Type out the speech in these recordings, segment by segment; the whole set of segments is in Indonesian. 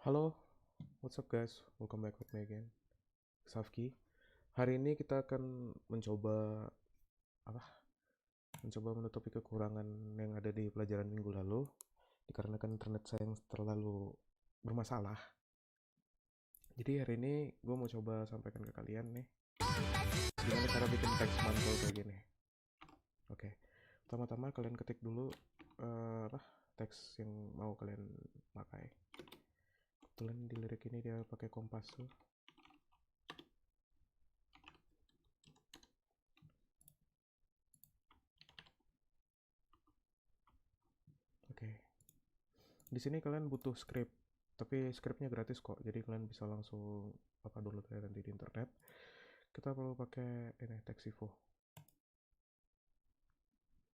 Halo, what's up guys? Welcome back with me again, Safki. Hari ini kita akan mencoba apa? Mencoba menutupi kekurangan yang ada di pelajaran minggu lalu, dikarenakan internet saya yang terlalu bermasalah. Jadi hari ini gue mau coba sampaikan ke kalian nih, gimana cara bikin teks mantul kayak gini. Oke, pertama-tama kalian ketik dulu teks yang mau kalian pakai. Kebetulan di lirik ini dia pakai kompas tuh. Oke. Di sini kalian butuh script, tapi scriptnya gratis kok. Jadi kalian bisa langsung download aja nanti di internet. Kita perlu pakai ini Texivo.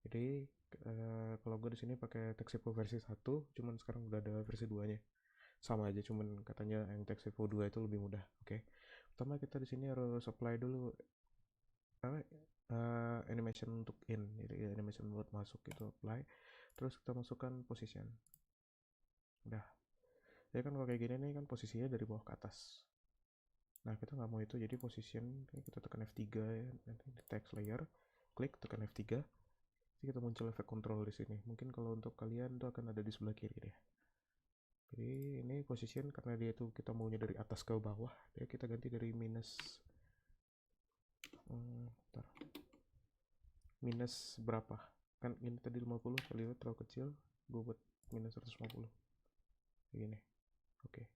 Jadi kalau gue di sini pakai Texivo versi 1, cuman sekarang udah ada versi 2-nya. Sama aja, cuman katanya yang Texivo 2 itu lebih mudah. Oke. Pertama kita di sini harus apply dulu animation untuk in. Jadi animation buat masuk itu apply. Terus kita masukkan position. Udah. Jadi kan kalau kayak gini nih kan posisinya dari bawah ke atas. Nah kita nggak mau itu, jadi position kita tekan F3 ya, nanti di text layer, klik tekan F3, jadi kita muncul efek control di sini. Mungkin kalau untuk kalian itu akan ada di sebelah kiri deh. Jadi ini position karena dia itu kita maunya dari atas ke bawah, ya kita ganti dari minus berapa? Kan ini tadi 50 kali terlalu kecil, gue buat minus 150. Begini. Oke.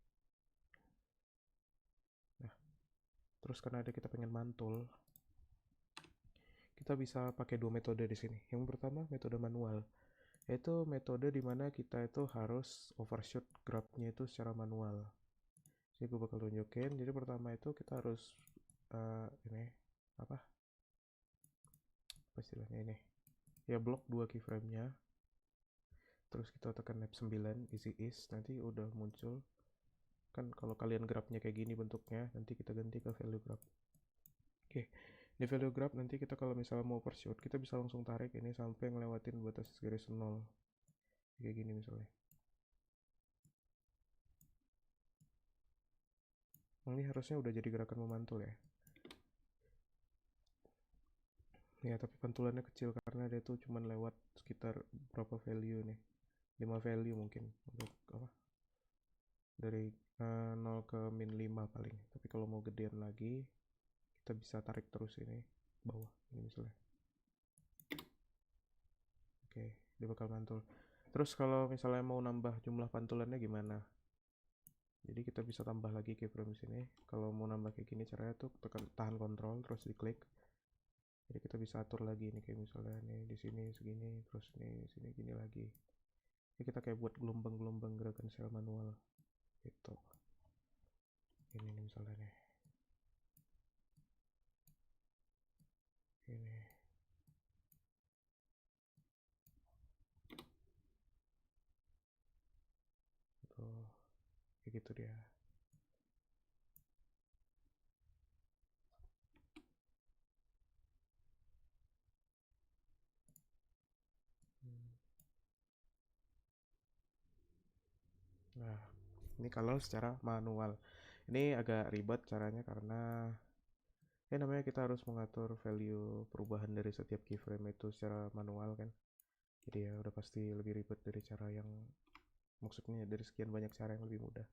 Nah, terus karena ada kita pengen mantul, kita bisa pakai dua metode di sini. Yang pertama metode manual, yaitu metode dimana kita itu harus overshoot grabnya itu secara manual. Jadi gue bakal tunjukin. Jadi pertama itu kita harus ini apa istilahnya ini ya, blok 2 keyframe-nya, terus kita tekan F9 easy is, nanti udah muncul kan. Kalau kalian grabnya kayak gini bentuknya, nanti kita ganti ke value grab. Oke, di value grab nanti kita kalau misalnya mau overshoot, kita bisa langsung tarik ini sampai ngelewatin batas garis 0 kayak gini misalnya. Ini harusnya udah jadi gerakan memantul ya. Ya tapi pantulannya kecil karena dia tuh cuman lewat sekitar berapa value nih, 5 value mungkin untuk apa, dari 0 ke min 5 paling. Tapi kalau mau gedean lagi kita bisa tarik terus ini bawah ini misalnya. Oke, dia bakal mantul. Terus kalau misalnya mau nambah jumlah pantulannya gimana? Jadi kita bisa tambah lagi keyframe sini. Kalau mau nambah kayak gini caranya tuh tekan tahan kontrol terus diklik. Jadi kita bisa atur lagi nih, kayak misalnya nih di sini segini, terus nih sini gini lagi. Jadi kita kayak buat gelombang-gelombang gerakan secara manual gitu. Ini nih misalnya nih. Ini. Tuh. Kayak gitu dia. Nah, ini kalau secara manual. Ini agak ribet caranya karena namanya kita harus mengatur value perubahan dari setiap keyframe itu secara manual kan. Jadi ya udah pasti lebih ribet dari cara yang, maksudnya dari sekian banyak cara yang lebih mudah.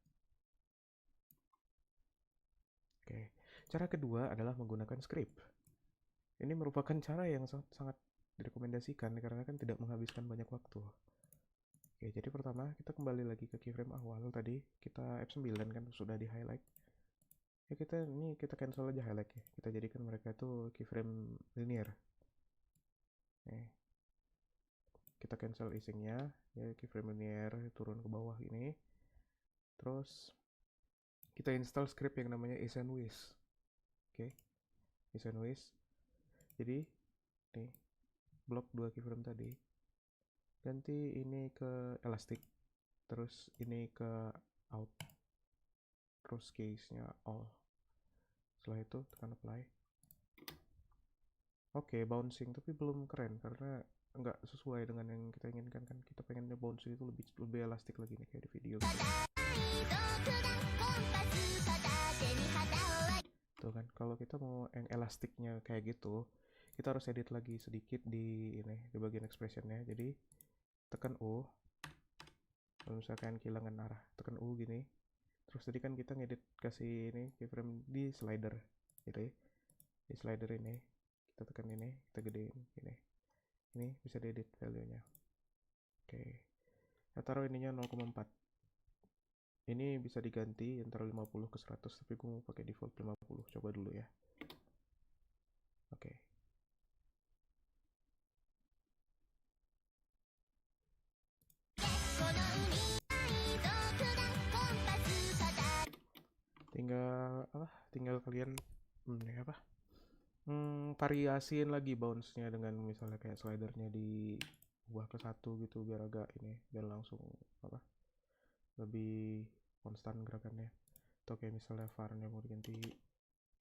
Oke, cara kedua adalah menggunakan script. Ini merupakan cara yang sangat direkomendasikan karena kan tidak menghabiskan banyak waktu. Oke, jadi pertama kita kembali lagi ke keyframe awal tadi, kita F9 kan sudah di highlight. Ya kita cancel aja highlight ya. Kita jadikan mereka itu keyframe linear. Nih. Kita cancel isingnya, ya keyframe linear turun ke bawah ini. Terus kita install script yang namanya Isenwiz. Oke. Isenwiz. Jadi nih blok 2 keyframe tadi, ganti ini ke elastic, terus ini ke out, terus case-nya all. Setelah itu tekan apply. Oke, bouncing tapi belum keren karena nggak sesuai dengan yang kita inginkan kan. Kita pengennya bouncing itu lebih elastik lagi nih kayak di video gitu. Tuh kan, kalau kita mau yang elastiknya kayak gitu, kita harus edit lagi sedikit di ini, di bagian expressionnya. Jadi tekan U. Kalau misalkan kehilangan arah, tekan U gini. Terus tadi kan kita ngedit kasih ini keyframe di slider, gitu ya. Di slider ini, kita tekan ini, kita gedein ini. Ini bisa diedit value-nya. Oke. Kita taruh ininya 0,4. Ini bisa diganti antara 50 ke 100, tapi gue mau pakai default 50. Coba dulu ya. Oke. Tinggal kalian apa? Variasiin lagi bounce-nya dengan misalnya kayak slidernya diubah ke 1 gitu biar agak ini, biar langsung apa? Lebih konstan gerakannya. Atau kayak misalnya var-nya mau diganti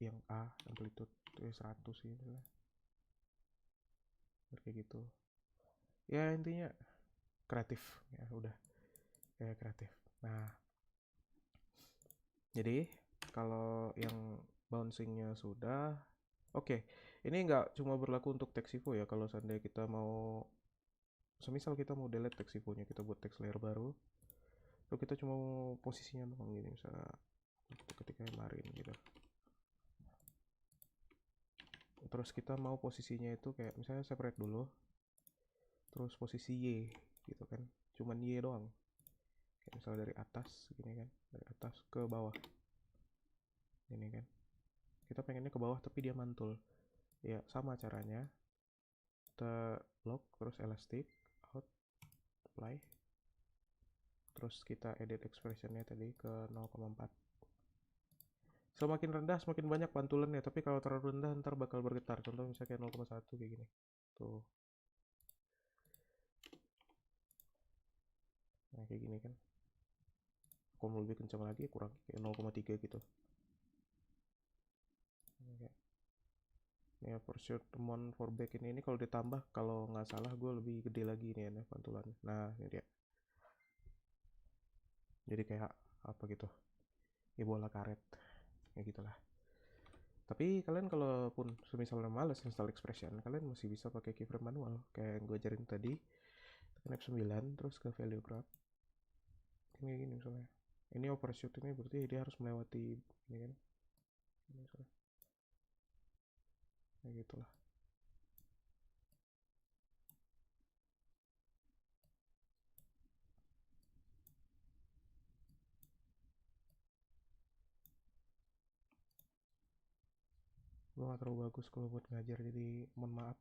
yang A, amplitude 100 sih misalnya. Kayak gitu. Ya intinya kreatif ya udah, kayak kreatif. Nah, jadi kalau yang bouncingnya sudah oke. Ini nggak cuma berlaku untuk text info ya. Kalau seandainya kita mau, semisal kita mau delete text infonya, kita buat text layer baru, lalu kita cuma mau posisinya doang gini, misalnya ketika kemarin gitu. Terus kita mau posisinya itu kayak misalnya separate dulu, terus posisi Y gitu kan, cuman Y doang. Kayak misalnya dari atas gini kan, dari atas ke bawah ini kan, kita pengennya ke bawah tapi dia mantul ya. Sama caranya, kita lock terus elastic out, apply, terus kita edit expressionnya tadi ke 0,4. Semakin rendah semakin banyak pantulannya, tapi kalau terlalu rendah ntar bakal bergetar. Contoh misalnya kayak 0,1 kayak gini tuh. Nah kayak gini kan, kalau mau lebih kencang lagi kurang kayak 0,3 gitu. Ini ya, pursuit amount for back ini kalau ditambah, kalau nggak salah gue lebih gede lagi nih ya pantulannya. Nah ini dia, jadi kayak apa gitu ya, bola karet kayak gitulah. Tapi kalian kalaupun misalnya males install expression, kalian masih bisa pakai keyframe manual kayak yang gue ajarin tadi. Tekan F9 terus ke value grab kayak gini misalnya. Ini overshoot ini berarti dia harus melewati ini kan, ini misalnya kayak gitulah. Gue gak terlalu bagus kalau buat ngajar, jadi mohon maaf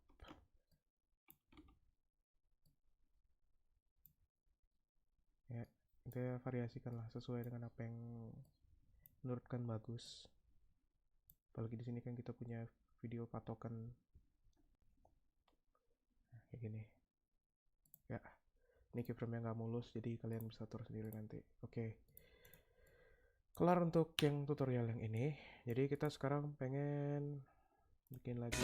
ya. Kita variasikan lah sesuai dengan apa yang menurut kan bagus. Apalagi di sini kan kita punya video patokan. Nah, kayak gini ya. Ini keyframe yang nggak mulus, jadi kalian bisa atur sendiri nanti. Oke, kelar untuk yang tutorial yang ini. Jadi kita sekarang pengen bikin lagi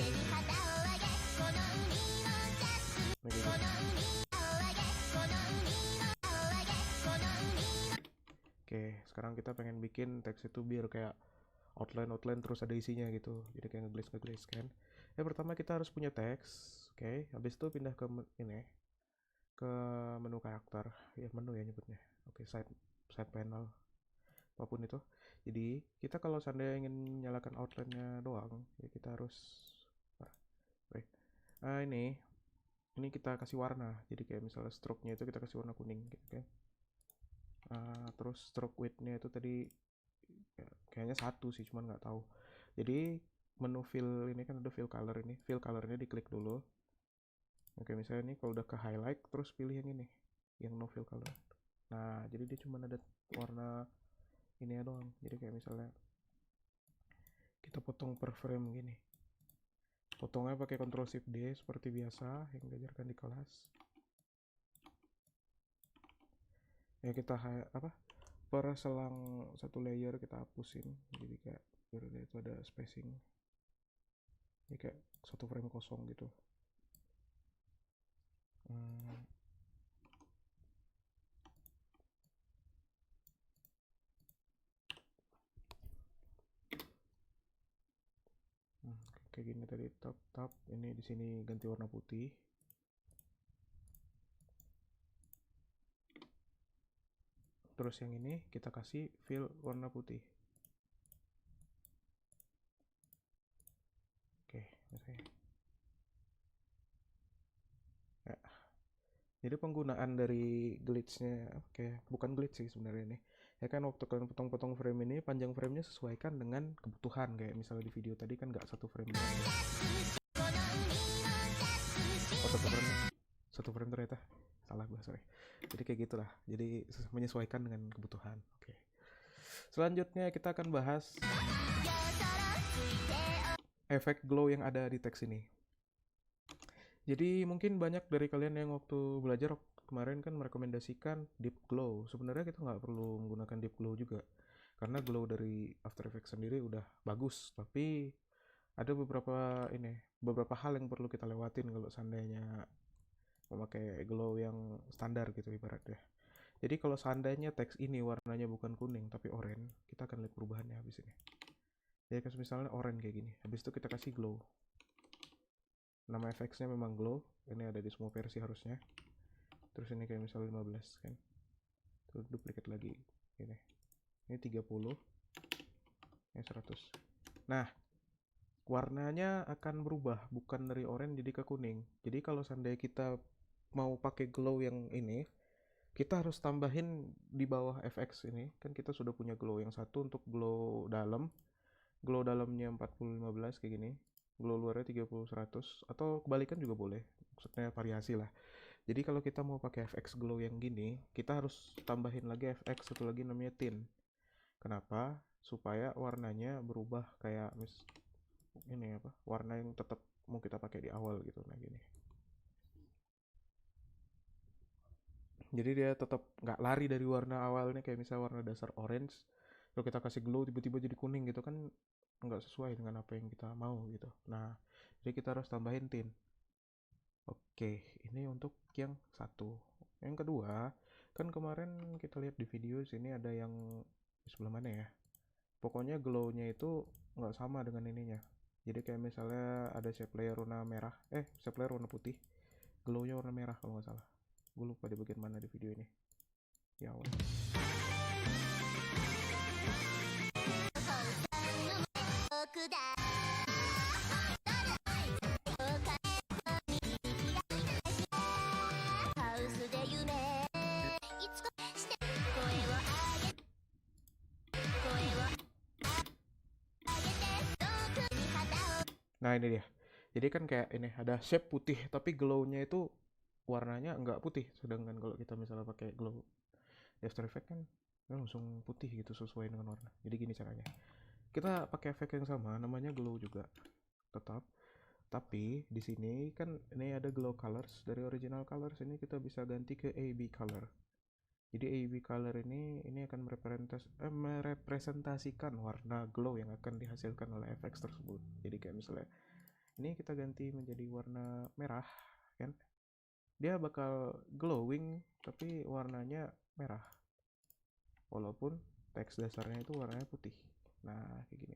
Oke, sekarang kita pengen bikin teks itu biar kayak outline terus ada isinya gitu. Jadi kayak nge-glaze kan. Ya pertama kita harus punya teks. Oke, habis itu pindah ke ini, ke menu karakter. Ya menu ya nyebutnya. Oke, side panel apapun itu. Jadi kita kalau seandainya ingin nyalakan outline-nya doang, ya kita harus ini kita kasih warna. Jadi kayak misalnya stroke-nya itu kita kasih warna kuning gitu kan. Terus stroke width-nya itu tadi ya, kayaknya 1 sih, cuman nggak tahu. Jadi menu fill ini kan ada fill color, ini fill colornya diklik dulu. Oke, misalnya ini kalau udah ke highlight terus pilih yang ini, yang no fill color. Nah jadi dia cuma ada warna ini ya doang. Jadi kayak misalnya kita potong per frame gini, potongnya pakai Ctrl Shift D seperti biasa yang diajarkan di kelas. Ya kita per selang satu layer kita hapusin, jadi kayak biar itu ada spacing, jadi kayak satu frame kosong gitu. kayak gini tadi, tap ini di sini ganti warna putih. Terus yang ini kita kasih fill warna putih. Oke, misalnya. Ya. Jadi penggunaan dari glitch-nya, oke, bukan glitch sih sebenarnya ini. Ya kan waktu kalian potong-potong frame ini, panjang framenya sesuaikan dengan kebutuhan. Kayak misalnya di video tadi kan nggak satu frame doang. Oh, satu frame ternyata. Salah gue, sorry. Jadi kayak gitulah. Jadi menyesuaikan dengan kebutuhan. Oke. Selanjutnya kita akan bahas efek glow yang ada di teks ini. Jadi mungkin banyak dari kalian yang waktu belajar kemarin kan merekomendasikan deep glow. Sebenarnya kita nggak perlu menggunakan deep glow juga, karena glow dari After Effects sendiri udah bagus. Tapi ada beberapa hal yang perlu kita lewatin kalau seandainya memakai glow yang standar gitu ibaratnya. Jadi kalau seandainya teks ini warnanya bukan kuning tapi oranye, kita akan lihat perubahannya habis ini. Jadi misalnya oranye kayak gini, habis itu kita kasih glow. Nama efeknya memang glow, ini ada di semua versi harusnya. Terus ini kayak misalnya 15 kan, terus duplikat lagi ini 30, ini 100. Nah, warnanya akan berubah, bukan dari oranye jadi ke kuning. Jadi kalau seandainya kita mau pakai glow yang ini, kita harus tambahin di bawah FX ini, kan kita sudah punya glow yang satu untuk glow dalam. Glow dalamnya 40-15 kayak gini, glow luarnya 30-100, atau kebalikan juga boleh, maksudnya variasi lah. Jadi kalau kita mau pakai FX glow yang gini, kita harus tambahin lagi FX satu lagi namanya tint. Kenapa? Supaya warnanya berubah kayak ini apa? Warna yang tetap mau kita pakai di awal gitu. Nah gini. Jadi dia tetap nggak lari dari warna awalnya, kayak misalnya warna dasar orange, kalau kita kasih glow tiba-tiba jadi kuning gitu kan nggak sesuai dengan apa yang kita mau gitu. Nah, jadi kita harus tambahin tint. Oke, ini untuk yang satu. Yang kedua, kan kemarin kita lihat di video sini ada yang di sebelah mana ya? Pokoknya glow-nya itu nggak sama dengan ininya. Jadi kayak misalnya ada shape layer warna merah, shape layer warna putih, glow-nya warna merah kalau nggak salah. Gue lupa di bagian mana di video ini. Ya Allah. Nah ini dia. Jadi kan kayak ini ada shape putih tapi glow-nya itu warnanya nggak putih. Sedangkan kalau kita misalnya pakai glow After Effects kan langsung putih gitu sesuai dengan warna. Jadi gini caranya. Kita pakai efek yang sama namanya glow juga. Tetap. Tapi di sini kan ini ada glow colors, dari original colors ini kita bisa ganti ke AB color. Jadi AB color ini akan merepresentasikan warna glow yang akan dihasilkan oleh efek tersebut. Jadi kayak misalnya ini kita ganti menjadi warna merah kan, dia bakal glowing tapi warnanya merah walaupun teks dasarnya itu warnanya putih. Nah kayak gini.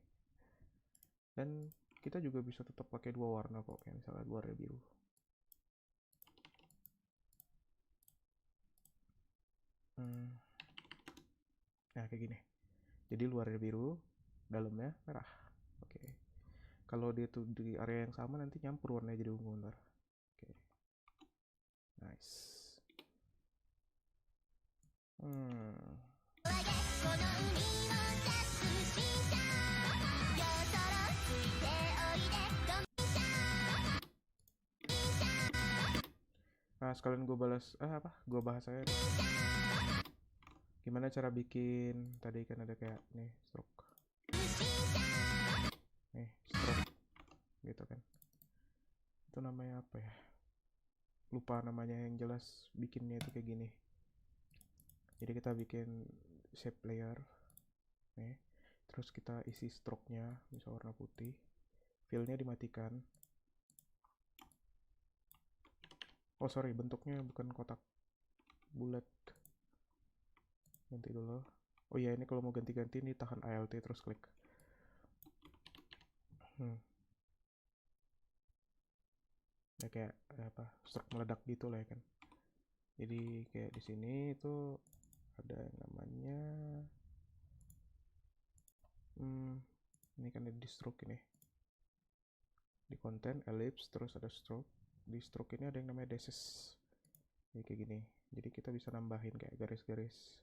Dan kita juga bisa tetap pakai dua warna kok, kayak misalnya luarnya biru. Nah kayak gini. Jadi luarnya biru, dalamnya merah. Oke. Kalau dia tuh di area yang sama nanti nyampur warnanya jadi ungu ntar. Oke. Nice. Nah sekalian gue bahas aja nih. Gimana cara bikin, tadi kan ada kayak nih stroke, nih stroke gitu kan, itu namanya apa ya, lupa namanya, yang jelas bikinnya itu kayak gini. Jadi kita bikin shape layer nih, terus kita isi stroke nya bisa warna putih, fill nya dimatikan. Oh sorry, bentuknya bukan kotak, bulat. Ganti dulu. Oh iya, ini kalau mau ganti-ganti ini tahan Alt terus klik. ya kayak apa, stroke meledak gitu lah ya kan. Jadi kayak di sini itu ada yang namanya ini kan di stroke ini, di konten ellipse terus ada stroke. Di stroke ini ada yang namanya dashes, jadi kayak gini. Jadi kita bisa nambahin kayak garis-garis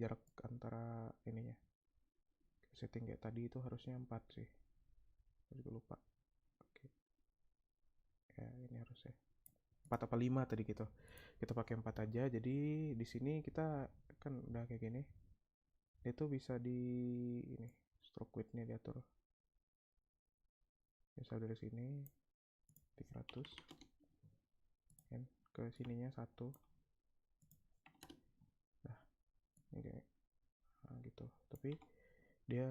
jarak antara ininya. Setting kayak tadi itu harusnya 4 sih, saya juga lupa. Oke, ya ini harusnya 4 apa 5 tadi gitu. Kita pakai 4 aja. Jadi di sini kita kan udah kayak gini. Itu bisa di ini stroke width-nya diatur. Misal dari sini 300 kan, ke sininya 1. Nah, ini kayak gitu. Tapi dia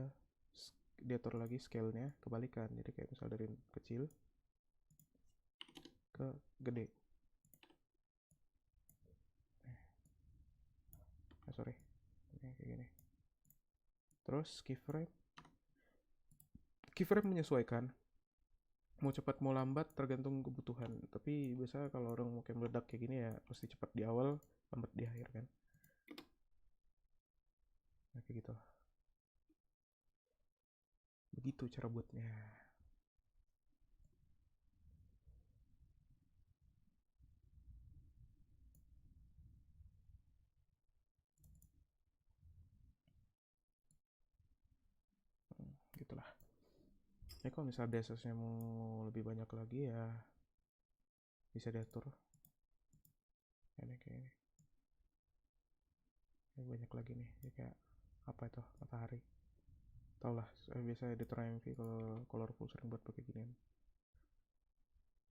diatur lagi scale-nya kebalikan. Jadi kayak misal dari kecil ke gede. Sorry. Ini kayak gini. Terus keyframe menyesuaikan. Mau cepat mau lambat tergantung kebutuhan. Tapi biasa kalau orang mau kayak meledak kayak gini ya pasti cepat di awal, lambat di akhir kan. Nah, kayak gitu. Begitu cara buatnya. Gitulah. Ya kalau misalnya dasarnya mau lebih banyak lagi ya bisa diatur. Ini kayak ini. Ini banyak lagi nih. Ya kayak apa itu, matahari. Tau lah, biasa editor MV kalau colorful sering buat pakai ginian.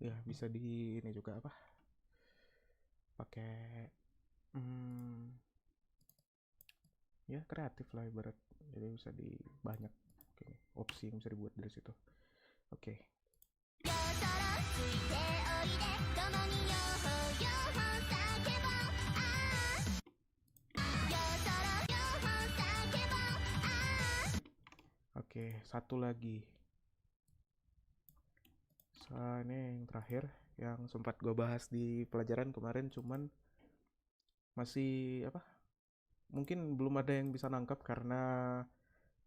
Ya bisa di ini juga apa? Pakai ya kreatif lah ibarat. Jadi bisa di banyak opsi yang bisa dibuat dari situ. Oke. Oke, satu lagi. Ini yang terakhir yang sempat gue bahas di pelajaran kemarin, cuman masih apa? Mungkin belum ada yang bisa nangkap karena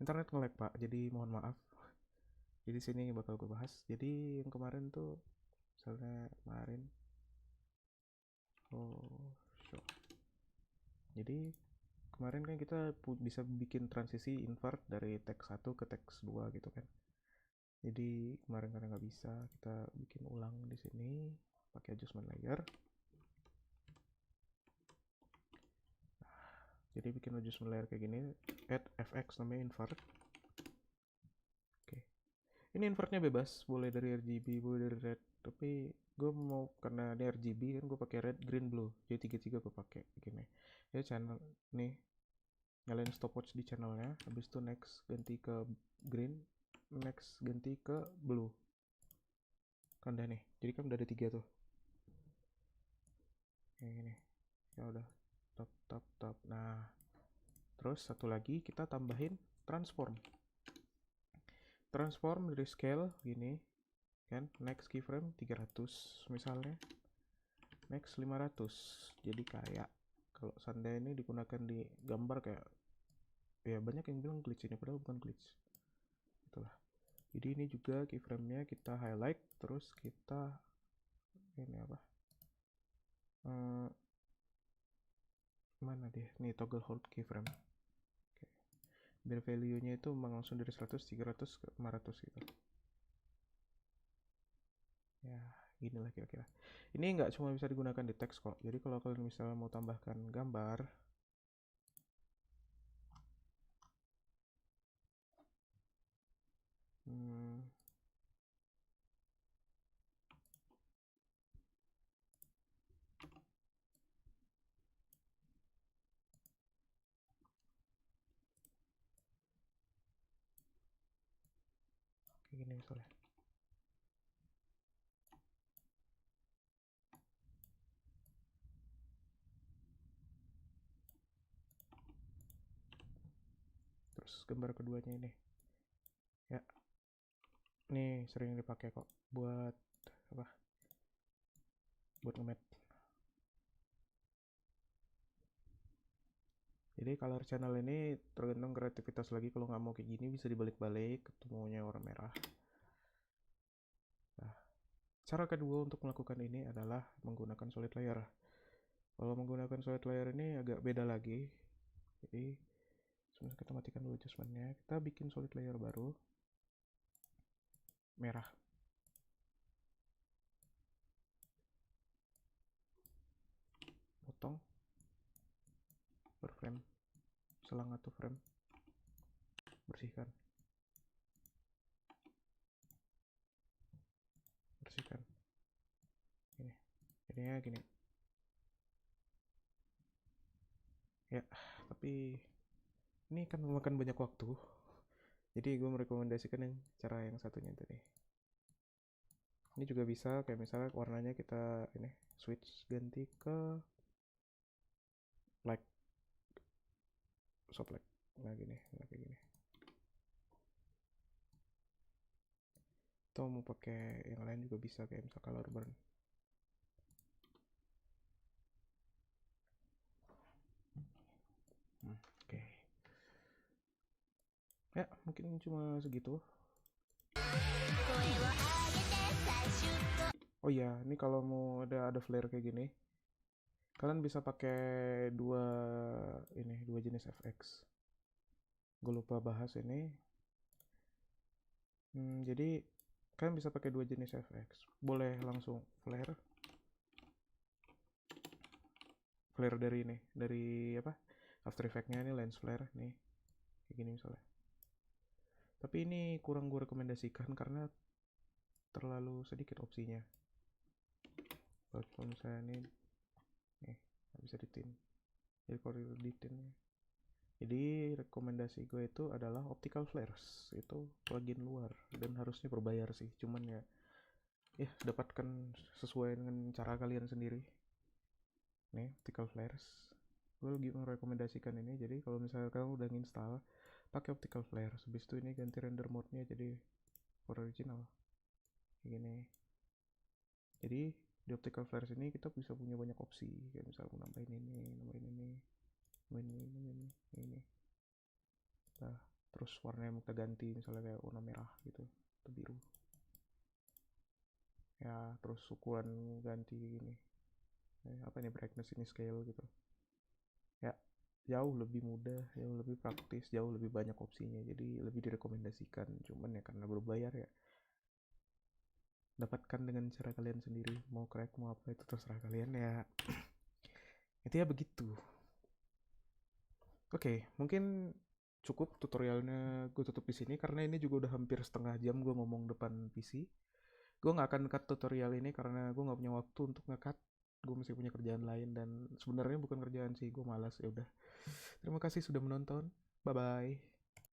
internet nge-lag pak. Jadi mohon maaf. Jadi sini bakal gue bahas. Jadi yang kemarin tuh, misalnya kemarin, show. Jadi kemarin kan kita bisa bikin transisi invert dari teks 1 ke teks 2 gitu kan. Jadi kemarin karena nggak bisa, kita bikin ulang di sini pakai adjustment layer. Jadi bikin adjustment layer kayak gini, add fx namanya invert. Oke. Ini invertnya bebas, boleh dari RGB, boleh dari red. Tapi gue mau karena ini RGB kan gue pakai red, green, blue. Jadi tiga gue pakai gini. Ya channel nih, nyalain stopwatch di channelnya, habis itu next ganti ke green, next ganti ke blue. Kan udah nih, jadi kan udah ada 3 tuh. Kayak gini. Ya udah, top. Nah, terus satu lagi kita tambahin transform. Transform dari scale gini kan, next keyframe 300 misalnya, next 500. Jadi kayak kalau seandainya ini digunakan di gambar kayak ya banyak yang bilang glitch ini, padahal bukan glitch. Itulah. Jadi ini juga keyframe-nya kita highlight, terus kita ini apa? Mana deh? Nih toggle hold keyframe. Oke. Biar value-nya itu langsung dari 100, 300 ke 500 gitu. Ya, ginilah kira-kira. Ini nggak cuma bisa digunakan di teks kok. Jadi kalau kalian misalnya mau tambahkan gambar, kayak gini misalnya. Terus gambar keduanya ini. Ya, ini sering dipakai kok buat apa? buat nge-matte. Jadi color channel ini tergantung kreativitas lagi, kalau nggak mau kayak gini bisa dibalik-balik ketemunya warna merah. Nah, cara kedua untuk melakukan ini adalah menggunakan solid layer. Kalau menggunakan solid layer ini agak beda lagi. Jadi sebentar kita matikan dulu adjustmentnya, kita bikin solid layer baru merah. Potong per frame, selang atau frame, bersihkan, ini jadinya gini ya. Tapi ini kan memakan banyak waktu, jadi gue merekomendasikan yang cara yang satunya tadi. Ini juga bisa kayak misalnya warnanya kita ini switch ganti ke black, soft black. Nah gini, nah kayak gini. Atau mau pakai yang lain juga bisa, kayak misal color burn. Oke. Ya mungkin cuma segitu. Oh iya, ini kalau mau ada flare kayak gini, kalian bisa pakai dua jenis FX. Gue lupa bahas ini. Jadi kalian bisa pakai dua jenis FX. Boleh langsung flare dari ini, dari apa? After Effects-nya ini lens flare nih. Kayak gini misalnya. Tapi ini kurang gue rekomendasikan karena terlalu sedikit opsinya. Kalau misalnya ini nih, nggak bisa ditin. Jadi kalau ditin, jadi rekomendasi gue itu adalah optical flares. Itu plugin luar dan harusnya berbayar sih. Cuman ya dapatkan sesuai dengan cara kalian sendiri. Nih optical flares. Gue lagi merekomendasikan ini. Jadi kalau misalnya kamu udah install, pakai optical flares. Habis itu ini ganti render mode-nya jadi original. Kayak gini. Jadi di optical flares ini kita bisa punya banyak opsi. Kayak misalnya nambahin ini, nambahin ini, ini. Nah, terus warnanya kita ganti misalnya kayak warna merah gitu atau biru ya, terus ukuran ganti gini apa ini, brightness ini, scale gitu ya. Jauh lebih mudah, jauh lebih praktis, jauh lebih banyak opsinya, jadi lebih direkomendasikan. Cuman ya karena berbayar ya, dapatkan dengan cara kalian sendiri. Mau crack mau apa itu terserah kalian ya. Itu ya begitu. Oke, mungkin cukup tutorialnya, gue tutup di sini karena ini juga udah hampir setengah jam gue ngomong depan PC. Gue nggak akan cut tutorial ini karena gue nggak punya waktu untuk nge-cut. Gue masih punya kerjaan lain dan sebenarnya bukan kerjaan sih, gue malas. Ya udah, terima kasih sudah menonton, bye bye.